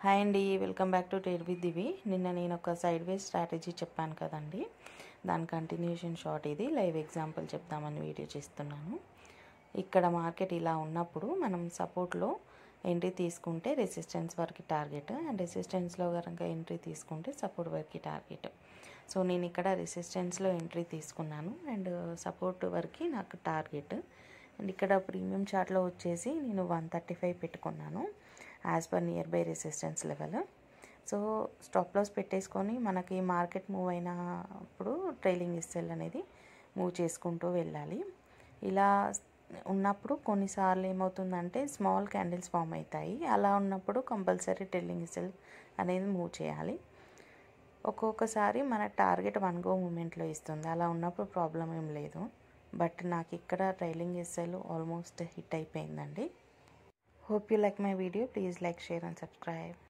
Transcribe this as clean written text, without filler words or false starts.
Hi అండి, welcome back to trade with Divi. నిన్న నేను ఒక సైడ్ వేస్ స్ట్రాటజీ చెప్పాను కదండి, దాని కంటిన్యూషన్ షార్ట్ ఇది. లైవ్ ఎగ్జాంపుల్ చెప్తామని వీడియో చేస్తున్నాను. ఇక్కడ మార్కెట్ ఇలా ఉన్నప్పుడు మనం సపోర్ట్లో ఎంట్రీ తీసుకుంటే రెసిస్టెన్స్ వరకు టార్గెట్, అండ్ రెసిస్టెన్స్లో కనుక ఎంట్రీ తీసుకుంటే సపోర్ట్ వరకు టార్గెట్. సో నేను ఇక్కడ రెసిస్టెన్స్లో ఎంట్రీ తీసుకున్నాను అండ్ సపోర్ట్ వరకు నాకు టార్గెట్. అండ్ ఇక్కడ ప్రీమియం చార్ట్లో వచ్చేసి నేను 135 పెట్టుకున్నాను as per near by resistance level. So stop loss పెట్టేసుకొని మనకి మార్కెట్ మూవ్ అయినప్పుడు ట్రైలింగ్ ఎస్ఎల్ అనేది మూవ్ చేసుకుంటూ వెళ్ళాలి. ఇలా ఉన్నప్పుడు కొన్నిసార్లు ఏమవుతుందంటే స్మాల్ క్యాండిల్స్ ఫామ్ అవుతాయి. అలా ఉన్నప్పుడు కంపల్సరీ ట్రైలింగ్ ఎస్ఎల్ అనేది మూవ్ చేయాలి. ఒక్కొక్కసారి మన టార్గెట్ 1 గో మూమెంట్లో ఇస్తుంది. అలా ఉన్నప్పుడు ప్రాబ్లం ఏం లేదు. బట్ నాకు ఇక్కడ ట్రైలింగ్ ఎస్ఎల్ ఆల్మోస్ట్ హిట్ అయిపోయిందండి. Hope you like my video. Please like, share and subscribe.